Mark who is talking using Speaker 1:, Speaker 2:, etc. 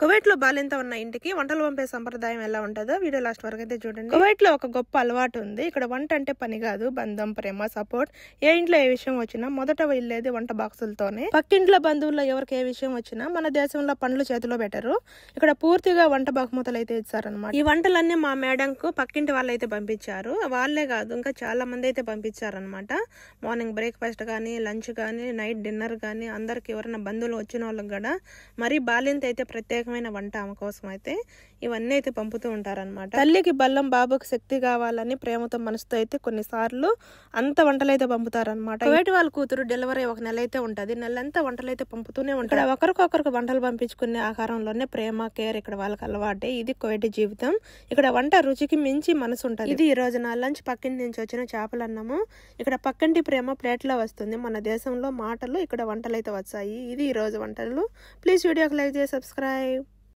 Speaker 1: Kuwait లో బాలింత ఉన్న ఇంటికి వంటలు పంపే సంప్రదాయం ఎలా ఉంటుందో వీడియో లాస్ట్ వరకు అయితే చూడండి. కువైట్ లో ఒక గొప్ప అలవాటు ఉంది. ఇక్కడ వంట అంటే పని కాదు, బంధం, ప్రేమ, సపోర్ట్. ఏ ఇంట్లో ఏ విషయం వచ్చినా మొదట వెళ్ళేది వంట బాక్సులతోనే. పక్కింట్లో బంధువుల్లో ఎవరికి ఏ విషయం వచ్చినా మన దేశంలో పండ్లు చేతిలో పెట్టరు, ఇక్కడ పూర్తిగా వంట బహుమతులు అయితే ఇచ్చారనమాట. ఈ వంటలన్నీ మా మేడంకు పక్కింటి వాళ్ళు అయితే పంపించారు. వాళ్ళే కాదు ఇంకా చాలా మంది అయితే పంపించారనమాట. మార్నింగ్ బ్రేక్ఫాస్ట్ కానీ, లంచ్ కానీ, నైట్ డిన్నర్ కానీ, అందరికి ఎవరైనా బంధువులు వచ్చిన వాళ్ళకి కూడా మరి బాలింత అయితే ప్రత్యేకమైన వంట ఆమె కోసం అయితే ఇవన్నీ అయితే పంపుతూ ఉంటారనమాట. తల్లికి బల్లం, బాబుకి శక్తి కావాలని ప్రేమతో మనసుతో అయితే కొన్నిసార్లు అంత వంటలు అయితే పంపుతారనమాట. కువైట్ వాళ్ళ కూతురు డెలివరీ ఒక నెల అయితే ఉంటది, నెలంతా వంటలు అయితే పంపుతూనే ఉంటారు. ఒకరికొకరికి వంటలు పంపించుకునే ఆహారంలోనే ప్రేమ, కేర్ ఇక్కడ వాళ్ళకి అలవాటే. ఇది కువైట్ జీవితం. ఇక్కడ వంట రుచికి మించి మనసు ఉంటుంది. ఇది ఈ రోజు నా లంచ్ పక్కింటి నుంచి వచ్చిన చేపల అన్నము. ఇక్కడ పక్కింటి ప్రేమ ప్లేట్ లో వస్తుంది. మన దేశంలో మాటలు, ఇక్కడ వంటలు అయితే వచ్చాయి. ఇది ఈ రోజు వంటలు. ప్లీజ్ వీడియోకి లైక్ చేసి సబ్స్క్రైబ్.